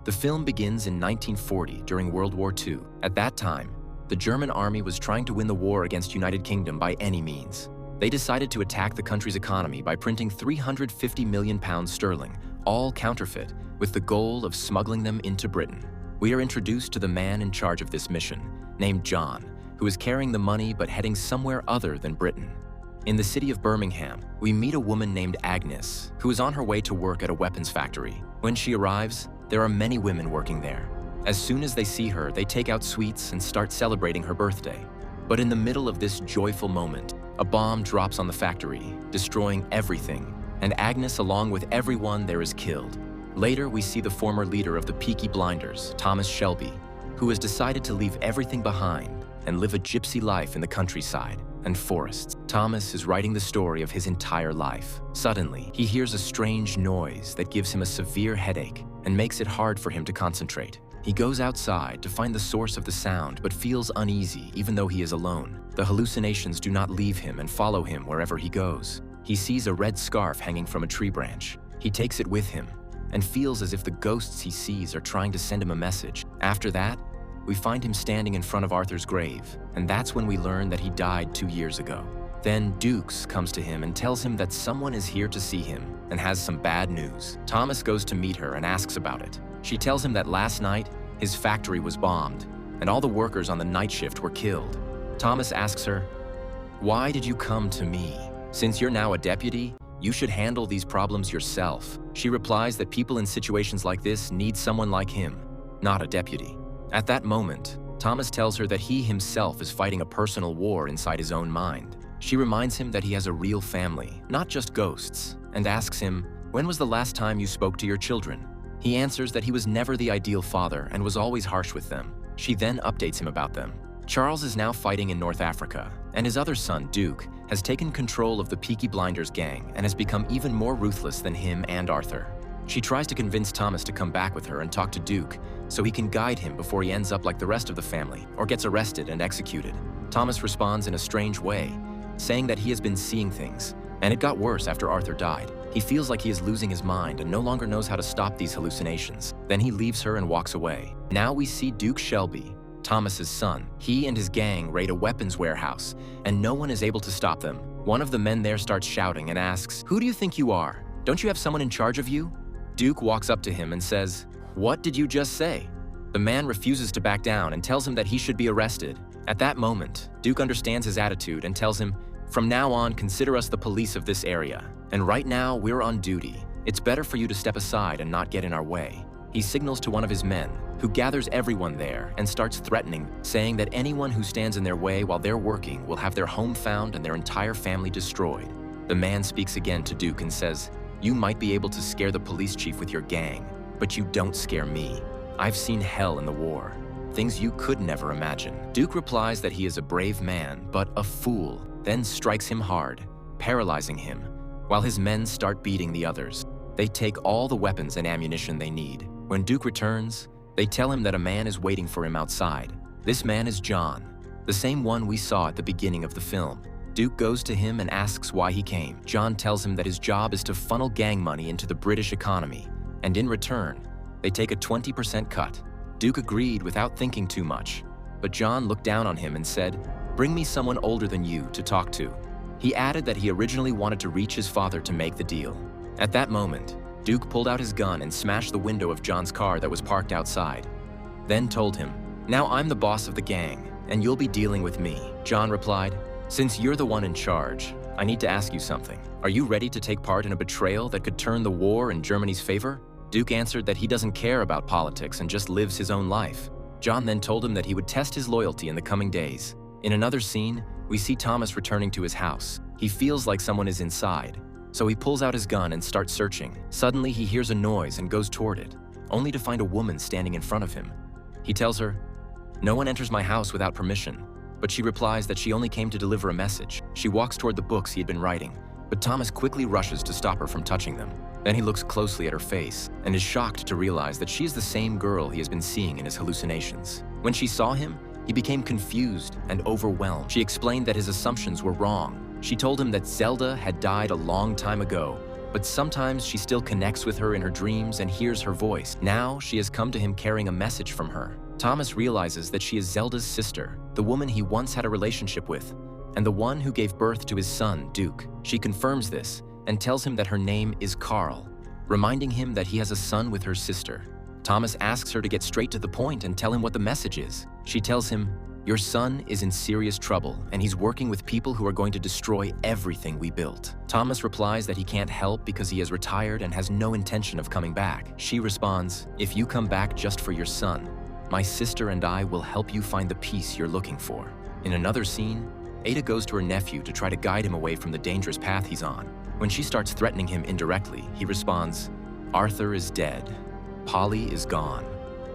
The film begins in 1940 during World War II. At that time, the German army was trying to win the war against United Kingdom by any means. They decided to attack the country's economy by printing 350 million pounds sterling, all counterfeit, with the goal of smuggling them into Britain. We are introduced to the man in charge of this mission, named John, who is carrying the money but heading somewhere other than Britain. In the city of Birmingham, we meet a woman named Agnes, who is on her way to work at a weapons factory. When she arrives, there are many women working there. As soon as they see her, they take out sweets and start celebrating her birthday. But in the middle of this joyful moment, a bomb drops on the factory, destroying everything, and Agnes, along with everyone there, is killed. Later, we see the former leader of the Peaky Blinders, Thomas Shelby, who has decided to leave everything behind and live a gypsy life in the countryside and forests. Thomas is writing the story of his entire life. Suddenly, he hears a strange noise that gives him a severe headache and makes it hard for him to concentrate. He goes outside to find the source of the sound but feels uneasy even though he is alone. The hallucinations do not leave him and follow him wherever he goes. He sees a red scarf hanging from a tree branch. He takes it with him and feels as if the ghosts he sees are trying to send him a message. After that, we find him standing in front of Arthur's grave, and that's when we learn that he died 2 years ago. Then Dukes comes to him and tells him that someone is here to see him and has some bad news. Thomas goes to meet her and asks about it. She tells him that last night, his factory was bombed, and all the workers on the night shift were killed. Thomas asks her, "Why did you come to me? Since you're now a deputy, you should handle these problems yourself." She replies that people in situations like this need someone like him, not a deputy. At that moment, Thomas tells her that he himself is fighting a personal war inside his own mind. She reminds him that he has a real family, not just ghosts, and asks him, "When was the last time you spoke to your children?" He answers that he was never the ideal father and was always harsh with them. She then updates him about them. Charles is now fighting in North Africa, and his other son, Duke, has taken control of the Peaky Blinders gang and has become even more ruthless than him and Arthur. She tries to convince Thomas to come back with her and talk to Duke so he can guide him before he ends up like the rest of the family or gets arrested and executed. Thomas responds in a strange way, saying that he has been seeing things, and it got worse after Arthur died. He feels like he is losing his mind and no longer knows how to stop these hallucinations. Then he leaves her and walks away. Now we see Duke Shelby, Thomas's son. He and his gang raid a weapons warehouse, and no one is able to stop them. One of the men there starts shouting and asks, "Who do you think you are? Don't you have someone in charge of you?" Duke walks up to him and says, "What did you just say?" The man refuses to back down and tells him that he should be arrested. At that moment, Duke understands his attitude and tells him, "From now on, consider us the police of this area. And right now, we're on duty. It's better for you to step aside and not get in our way." He signals to one of his men, who gathers everyone there and starts threatening, saying that anyone who stands in their way while they're working will have their home found and their entire family destroyed. The man speaks again to Duke and says, "You might be able to scare the police chief with your gang, but you don't scare me. I've seen hell in the war. Things you could never imagine." Duke replies that he is a brave man, but a fool, then strikes him hard, paralyzing him, while his men start beating the others. They take all the weapons and ammunition they need. When Duke returns, they tell him that a man is waiting for him outside. This man is John, the same one we saw at the beginning of the film. Duke goes to him and asks why he came. John tells him that his job is to funnel gang money into the British economy, and in return, they take a 20% cut. Duke agreed without thinking too much, but John looked down on him and said, "Bring me someone older than you to talk to." He added that he originally wanted to reach his father to make the deal. At that moment, Duke pulled out his gun and smashed the window of John's car that was parked outside, then told him, "Now I'm the boss of the gang, and you'll be dealing with me." John replied, "Since you're the one in charge, I need to ask you something. Are you ready to take part in a betrayal that could turn the war in Germany's favor?" Duke answered that he doesn't care about politics and just lives his own life. John then told him that he would test his loyalty in the coming days. In another scene, we see Thomas returning to his house. He feels like someone is inside, so he pulls out his gun and starts searching. Suddenly, he hears a noise and goes toward it, only to find a woman standing in front of him. He tells her, "No one enters my house without permission," but she replies that she only came to deliver a message. She walks toward the books he had been writing, but Thomas quickly rushes to stop her from touching them. Then he looks closely at her face and is shocked to realize that she is the same girl he has been seeing in his hallucinations. When she saw him, he became confused and overwhelmed. She explained that his assumptions were wrong. She told him that Zelda had died a long time ago, but sometimes she still connects with her in her dreams and hears her voice. Now she has come to him carrying a message from her. Thomas realizes that she is Zelda's sister, the woman he once had a relationship with, and the one who gave birth to his son, Duke. She confirms this and tells him that her name is Carl, reminding him that he has a son with her sister. Thomas asks her to get straight to the point and tell him what the message is. She tells him, "Your son is in serious trouble, and he's working with people who are going to destroy everything we built." Thomas replies that he can't help because he has retired and has no intention of coming back. She responds, "If you come back just for your son, my sister and I will help you find the peace you're looking for." In another scene, Ada goes to her nephew to try to guide him away from the dangerous path he's on. When she starts threatening him indirectly, he responds, "Arthur is dead. Polly is gone.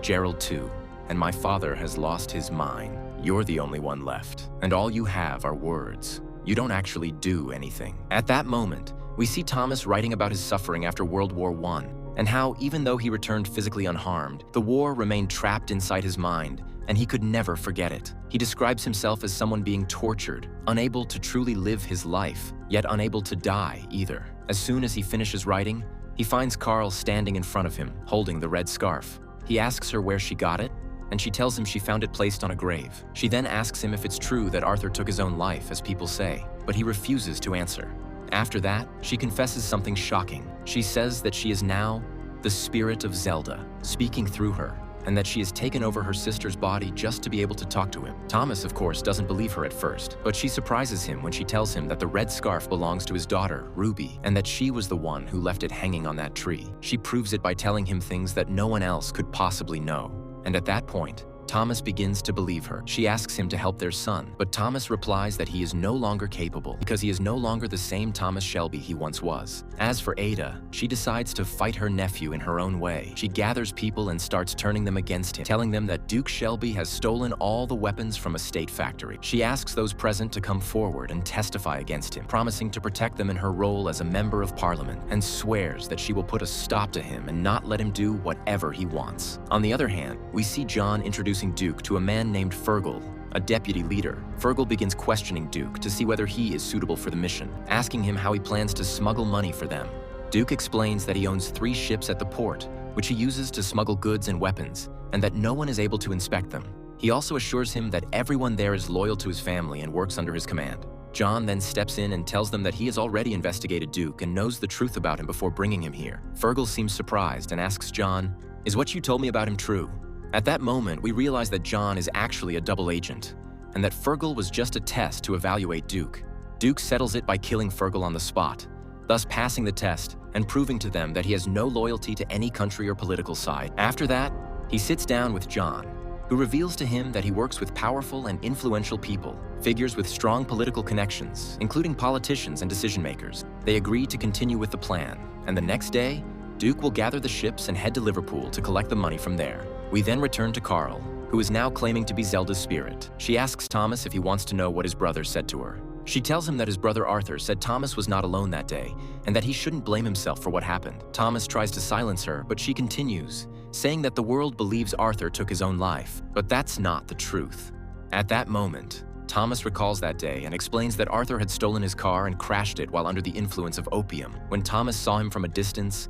Gerald too. And my father has lost his mind. You're the only one left. And all you have are words. You don't actually do anything." At that moment, we see Thomas writing about his suffering after World War I, and how, even though he returned physically unharmed, the war remained trapped inside his mind, and he could never forget it. He describes himself as someone being tortured, unable to truly live his life, yet unable to die either. As soon as he finishes writing, he finds Carl standing in front of him, holding the red scarf. He asks her where she got it, and she tells him she found it placed on a grave. She then asks him if it's true that Arthur took his own life, as people say, but he refuses to answer. After that, she confesses something shocking. She says that she is now the spirit of Zelda, speaking through her, and that she has taken over her sister's body just to be able to talk to him. Thomas, of course, doesn't believe her at first, but she surprises him when she tells him that the red scarf belongs to his daughter, Ruby, and that she was the one who left it hanging on that tree. She proves it by telling him things that no one else could possibly know. And at that point, Thomas begins to believe her. She asks him to help their son, but Thomas replies that he is no longer capable because he is no longer the same Thomas Shelby he once was. As for Ada, she decides to fight her nephew in her own way. She gathers people and starts turning them against him, telling them that Duke Shelby has stolen all the weapons from a state factory. She asks those present to come forward and testify against him, promising to protect them in her role as a member of parliament, and swears that she will put a stop to him and not let him do whatever he wants. On the other hand, we see John introducing Duke to a man named Fergal, a deputy leader. Fergal begins questioning Duke to see whether he is suitable for the mission, asking him how he plans to smuggle money for them. Duke explains that he owns 3 ships at the port, which he uses to smuggle goods and weapons, and that no one is able to inspect them. He also assures him that everyone there is loyal to his family and works under his command. John then steps in and tells them that he has already investigated Duke and knows the truth about him before bringing him here. Fergal seems surprised and asks John, "Is what you told me about him true?" At that moment, we realize that John is actually a double agent, and that Fergal was just a test to evaluate Duke. Duke settles it by killing Fergal on the spot, thus passing the test and proving to them that he has no loyalty to any country or political side. After that, he sits down with John, who reveals to him that he works with powerful and influential people, figures with strong political connections, including politicians and decision-makers. They agree to continue with the plan, and the next day, Duke will gather the ships and head to Liverpool to collect the money from there. We then return to Carl, who is now claiming to be Zelda's spirit. She asks Thomas if he wants to know what his brother said to her. She tells him that his brother Arthur said Thomas was not alone that day, and that he shouldn't blame himself for what happened. Thomas tries to silence her, but she continues, saying that the world believes Arthur took his own life, but that's not the truth. At that moment, Thomas recalls that day and explains that Arthur had stolen his car and crashed it while under the influence of opium. When Thomas saw him from a distance,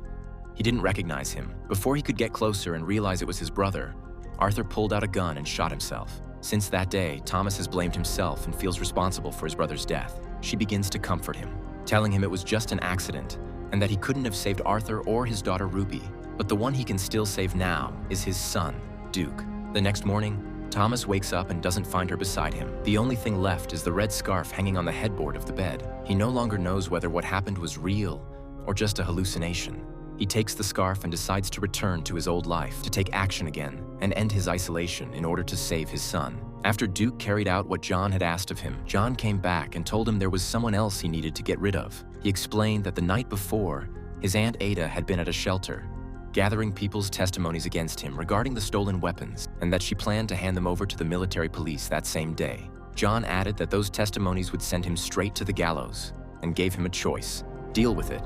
he didn't recognize him. Before he could get closer and realize it was his brother, Arthur pulled out a gun and shot himself. Since that day, Thomas has blamed himself and feels responsible for his brother's death. She begins to comfort him, telling him it was just an accident and that he couldn't have saved Arthur or his daughter Ruby, but the one he can still save now is his son, Duke. The next morning, Thomas wakes up and doesn't find her beside him. The only thing left is the red scarf hanging on the headboard of the bed. He no longer knows whether what happened was real or just a hallucination. He takes the scarf and decides to return to his old life, to take action again, and end his isolation in order to save his son. After Duke carried out what John had asked of him, John came back and told him there was someone else he needed to get rid of. He explained that the night before, his Aunt Ada had been at a shelter, gathering people's testimonies against him regarding the stolen weapons, and that she planned to hand them over to the military police that same day. John added that those testimonies would send him straight to the gallows, and gave him a choice: deal with it,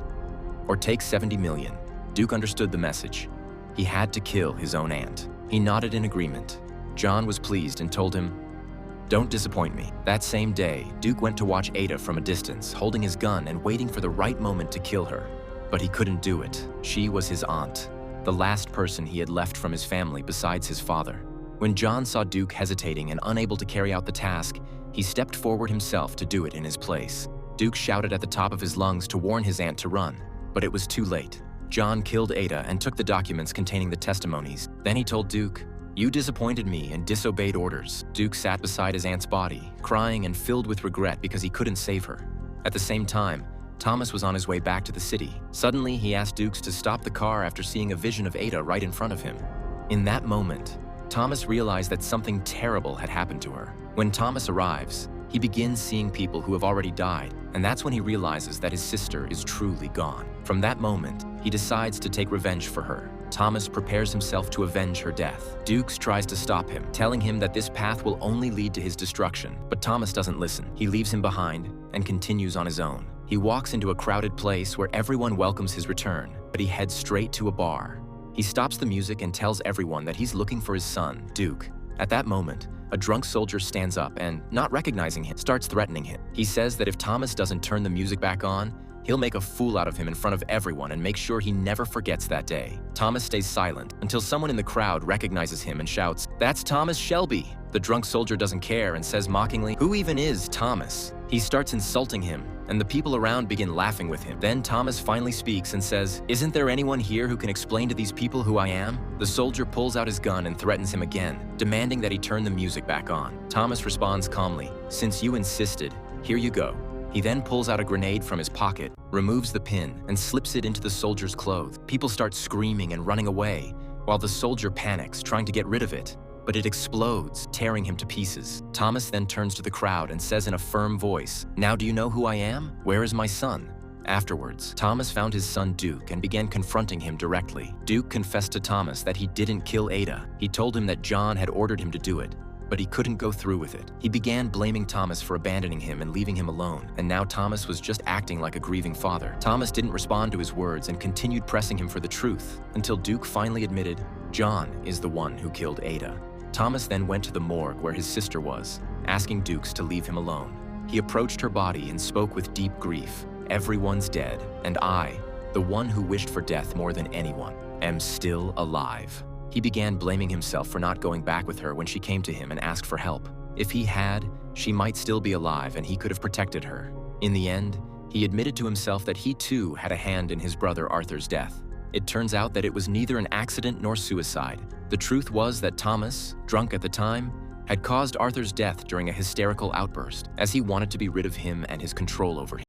or take 70 million. Duke understood the message. He had to kill his own aunt. He nodded in agreement. John was pleased and told him, "Don't disappoint me." That same day, Duke went to watch Ada from a distance, holding his gun and waiting for the right moment to kill her. But he couldn't do it. She was his aunt, the last person he had left from his family besides his father. When John saw Duke hesitating and unable to carry out the task, he stepped forward himself to do it in his place. Duke shouted at the top of his lungs to warn his aunt to run, but it was too late. John killed Ada and took the documents containing the testimonies. Then he told Duke, "You disappointed me and disobeyed orders." Duke sat beside his aunt's body, crying and filled with regret because he couldn't save her. At the same time, Thomas was on his way back to the city. Suddenly, he asked Dukes to stop the car after seeing a vision of Ada right in front of him. In that moment, Thomas realized that something terrible had happened to her. When Thomas arrives, he begins seeing people who have already died, and that's when he realizes that his sister is truly gone. From that moment, he decides to take revenge for her. Thomas prepares himself to avenge her death. Dukes tries to stop him, telling him that this path will only lead to his destruction, but Thomas doesn't listen. He leaves him behind and continues on his own. He walks into a crowded place where everyone welcomes his return, but he heads straight to a bar. He stops the music and tells everyone that he's looking for his son, Duke. At that moment, a drunk soldier stands up and, not recognizing him, starts threatening him. He says that if Thomas doesn't turn the music back on, he'll make a fool out of him in front of everyone and make sure he never forgets that day. Thomas stays silent until someone in the crowd recognizes him and shouts, "That's Thomas Shelby!" The drunk soldier doesn't care and says mockingly, "Who even is Thomas?" He starts insulting him, and the people around begin laughing with him. Then Thomas finally speaks and says, "Isn't there anyone here who can explain to these people who I am?" The soldier pulls out his gun and threatens him again, demanding that he turn the music back on. Thomas responds calmly, "Since you insisted, here you go." He then pulls out a grenade from his pocket, removes the pin, and slips it into the soldier's clothes. People start screaming and running away, while the soldier panics, trying to get rid of it. But it explodes, tearing him to pieces. Thomas then turns to the crowd and says in a firm voice, "Now do you know who I am? Where is my son?" Afterwards, Thomas found his son Duke and began confronting him directly. Duke confessed to Thomas that he didn't kill Ada. He told him that John had ordered him to do it, but he couldn't go through with it. He began blaming Thomas for abandoning him and leaving him alone, and now Thomas was just acting like a grieving father. Thomas didn't respond to his words and continued pressing him for the truth, until Duke finally admitted, "John is the one who killed Ada." Thomas then went to the morgue where his sister was, asking Dukes to leave him alone. He approached her body and spoke with deep grief. "Everyone's dead, and I, the one who wished for death more than anyone, am still alive." He began blaming himself for not going back with her when she came to him and asked for help. If he had, she might still be alive and he could have protected her. In the end, he admitted to himself that he too had a hand in his brother Arthur's death. It turns out that it was neither an accident nor suicide. The truth was that Thomas, drunk at the time, had caused Arthur's death during a hysterical outburst, as he wanted to be rid of him and his control over him.